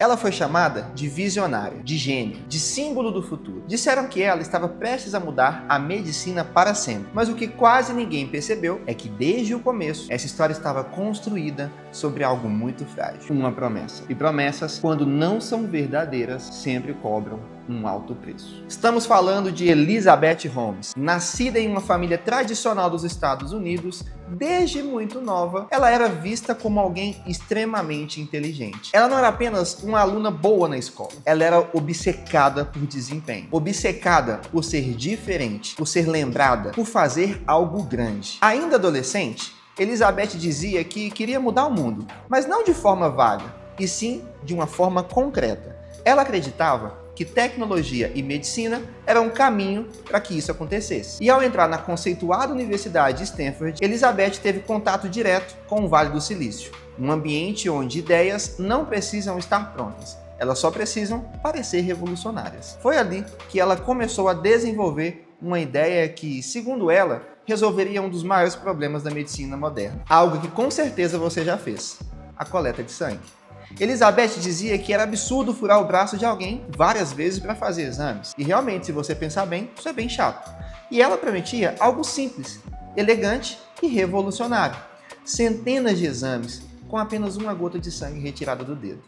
Ela foi chamada de visionária, de gênio, de símbolo do futuro. Disseram que ela estava prestes a mudar a medicina para sempre. Mas o que quase ninguém percebeu é que desde o começo, essa história estava construída sobre algo muito frágil, uma promessa. E promessas, quando não são verdadeiras, sempre cobram um alto preço. Estamos falando de Elizabeth Holmes. Nascida em uma família tradicional dos Estados Unidos, desde muito nova, ela era vista como alguém extremamente inteligente. Ela não era apenas uma aluna boa na escola, ela era obcecada por desempenho, obcecada por ser diferente, por ser lembrada, por fazer algo grande. Ainda adolescente, Elizabeth dizia que queria mudar o mundo, mas não de forma vaga, e sim de uma forma concreta. Ela acreditava que tecnologia e medicina eram um caminho para que isso acontecesse. E ao entrar na conceituada Universidade de Stanford, Elizabeth teve contato direto com o Vale do Silício, um ambiente onde ideias não precisam estar prontas, elas só precisam parecer revolucionárias. Foi ali que ela começou a desenvolver uma ideia que, segundo ela, resolveria um dos maiores problemas da medicina moderna. Algo que com certeza você já fez: a coleta de sangue. Elizabeth dizia que era absurdo furar o braço de alguém várias vezes para fazer exames. E realmente, se você pensar bem, isso é bem chato. E ela prometia algo simples, elegante e revolucionário: centenas de exames com apenas uma gota de sangue retirada do dedo.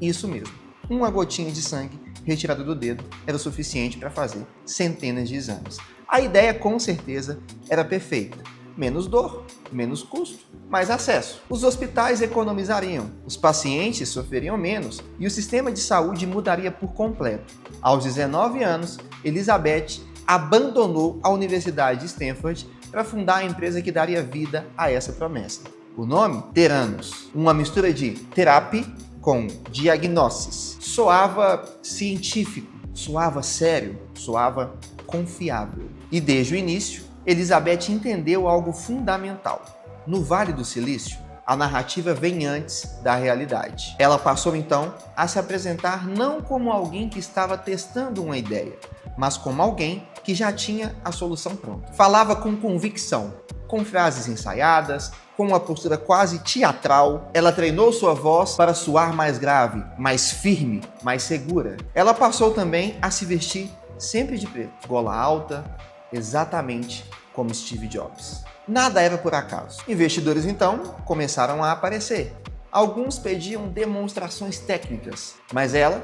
Isso mesmo, uma gotinha de sangue retirada do dedo era o suficiente para fazer centenas de exames. A ideia, com certeza, era perfeita. Menos dor, menos custo, mais acesso. Os hospitais economizariam, os pacientes sofreriam menos e o sistema de saúde mudaria por completo. Aos 19 anos, Elizabeth abandonou a Universidade de Stanford para fundar a empresa que daria vida a essa promessa. O nome? Theranos, uma mistura de therapy com diagnosis. Soava científico, soava sério, soava confiável. E desde o início, Elizabeth entendeu algo fundamental. No Vale do Silício, a narrativa vem antes da realidade. Ela passou então a se apresentar não como alguém que estava testando uma ideia, mas como alguém que já tinha a solução pronta. Falava com convicção, com frases ensaiadas, com uma postura quase teatral. Ela treinou sua voz para soar mais grave, mais firme, mais segura. Ela passou também a se vestir sempre de preto, gola alta, exatamente como Steve Jobs. Nada era por acaso. Investidores então começaram a aparecer. Alguns pediam demonstrações técnicas, mas ela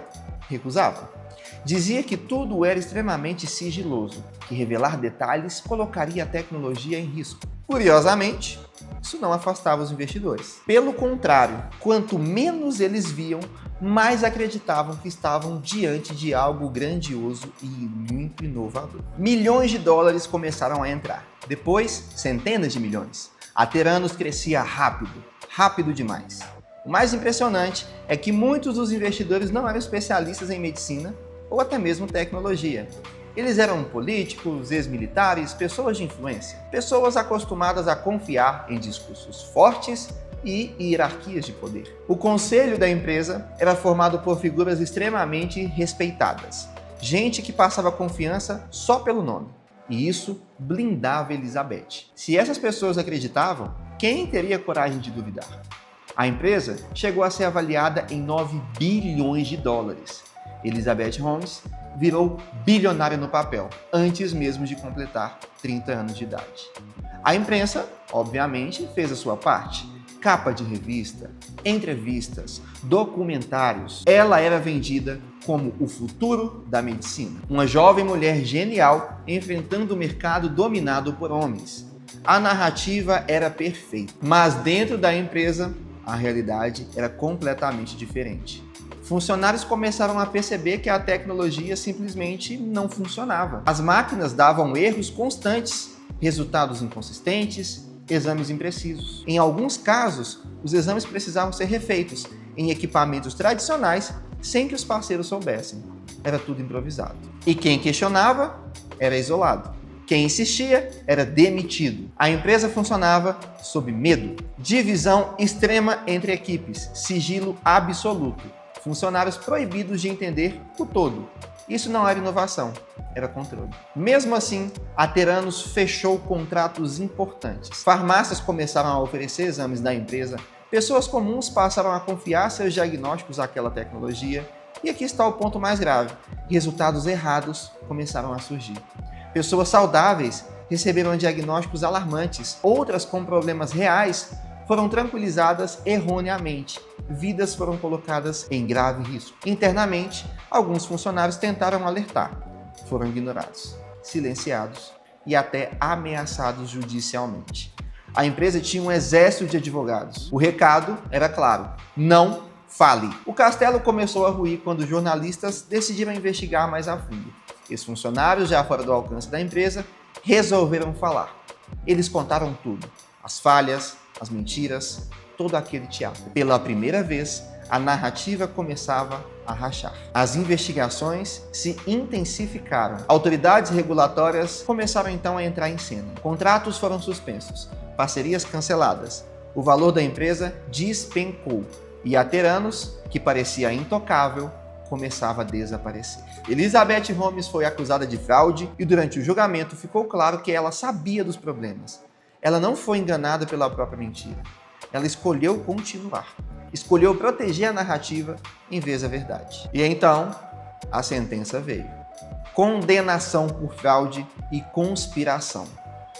recusava. Dizia que tudo era extremamente sigiloso, que revelar detalhes colocaria a tecnologia em risco. Curiosamente, isso não afastava os investidores. Pelo contrário, quanto menos eles viam, mais acreditavam que estavam diante de algo grandioso e muito inovador. Milhões de dólares começaram a entrar. Depois, centenas de milhões. A Theranos crescia rápido, rápido demais. O mais impressionante é que muitos dos investidores não eram especialistas em medicina ou até mesmo tecnologia. Eles eram políticos, ex-militares, pessoas de influência, pessoas acostumadas a confiar em discursos fortes e hierarquias de poder. O conselho da empresa era formado por figuras extremamente respeitadas, gente que passava confiança só pelo nome. E isso blindava Elizabeth. Se essas pessoas acreditavam, quem teria coragem de duvidar? A empresa chegou a ser avaliada em 9 bilhões de dólares. Elizabeth Holmes virou bilionária no papel, antes mesmo de completar 30 anos de idade. A imprensa, obviamente, fez a sua parte. Capa de revista, entrevistas, documentários. Ela era vendida como o futuro da medicina. Uma jovem mulher genial enfrentando o mercado dominado por homens. A narrativa era perfeita, mas dentro da empresa, a realidade era completamente diferente. Funcionários começaram a perceber que a tecnologia simplesmente não funcionava. As máquinas davam erros constantes, resultados inconsistentes, exames imprecisos. Em alguns casos, os exames precisavam ser refeitos em equipamentos tradicionais sem que os parceiros soubessem. Era tudo improvisado. E quem questionava era isolado. Quem insistia era demitido. A empresa funcionava sob medo. Divisão extrema entre equipes, sigilo absoluto. Funcionários proibidos de entender o todo. Isso não era inovação, era controle. Mesmo assim, a Theranos fechou contratos importantes. Farmácias começaram a oferecer exames da empresa Pessoas comuns passaram a confiar seus diagnósticos àquela tecnologia, e aqui está o ponto mais grave: resultados errados começaram a surgir. Pessoas saudáveis receberam diagnósticos alarmantes, outras com problemas reais foram tranquilizadas erroneamente. Vidas foram colocadas em grave risco. Internamente, alguns funcionários tentaram alertar, foram ignorados, silenciados e até ameaçados judicialmente. A empresa tinha um exército de advogados. O recado era claro: não fale. O castelo começou a ruir quando jornalistas decidiram investigar mais a fundo. Ex-funcionários, já fora do alcance da empresa, resolveram falar. Eles contaram tudo: as falhas, as mentiras, todo aquele teatro. Pela primeira vez, a narrativa começava a rachar. As investigações se intensificaram. Autoridades regulatórias começaram então a entrar em cena. Contratos foram suspensos, parcerias canceladas. O valor da empresa despencou e a Theranos, que parecia intocável, começava a desaparecer. Elizabeth Holmes foi acusada de fraude e durante o julgamento ficou claro que ela sabia dos problemas. Ela não foi enganada pela própria mentira. Ela escolheu continuar. Escolheu proteger a narrativa em vez da verdade. E então, a sentença veio. Condenação por fraude e conspiração.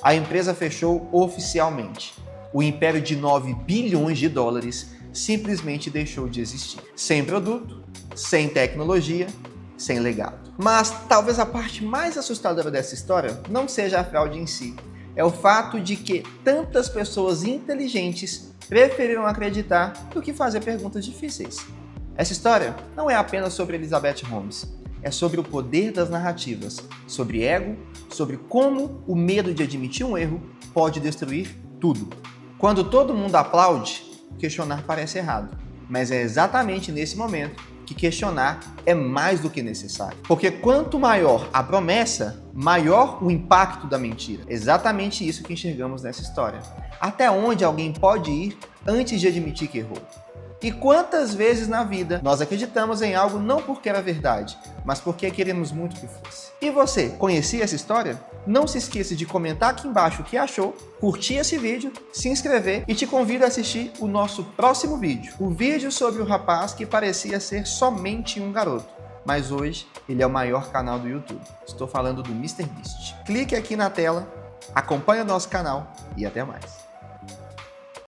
A empresa fechou oficialmente. O império de 9 bilhões de dólares simplesmente deixou de existir. Sem produto, sem tecnologia, sem legado. Mas talvez a parte mais assustadora dessa história não seja a fraude em si. É o fato de que tantas pessoas inteligentes preferiram acreditar do que fazer perguntas difíceis. Essa história não é apenas sobre Elizabeth Holmes. É sobre o poder das narrativas, sobre ego, sobre como o medo de admitir um erro pode destruir tudo. Quando todo mundo aplaude, questionar parece errado. Mas é exatamente nesse momento que questionar é mais do que necessário. Porque quanto maior a promessa, maior o impacto da mentira. Exatamente isso que enxergamos nessa história. Até onde alguém pode ir antes de admitir que errou? E quantas vezes na vida nós acreditamos em algo não porque era verdade, mas porque queremos muito que fosse? E você, conhecia essa história? Não se esqueça de comentar aqui embaixo o que achou, curtir esse vídeo, se inscrever e te convido a assistir o nosso próximo vídeo. O vídeo sobre o rapaz que parecia ser somente um garoto, mas hoje ele é o maior canal do YouTube. Estou falando do MrBeast. Clique aqui na tela, acompanhe o nosso canal e até mais.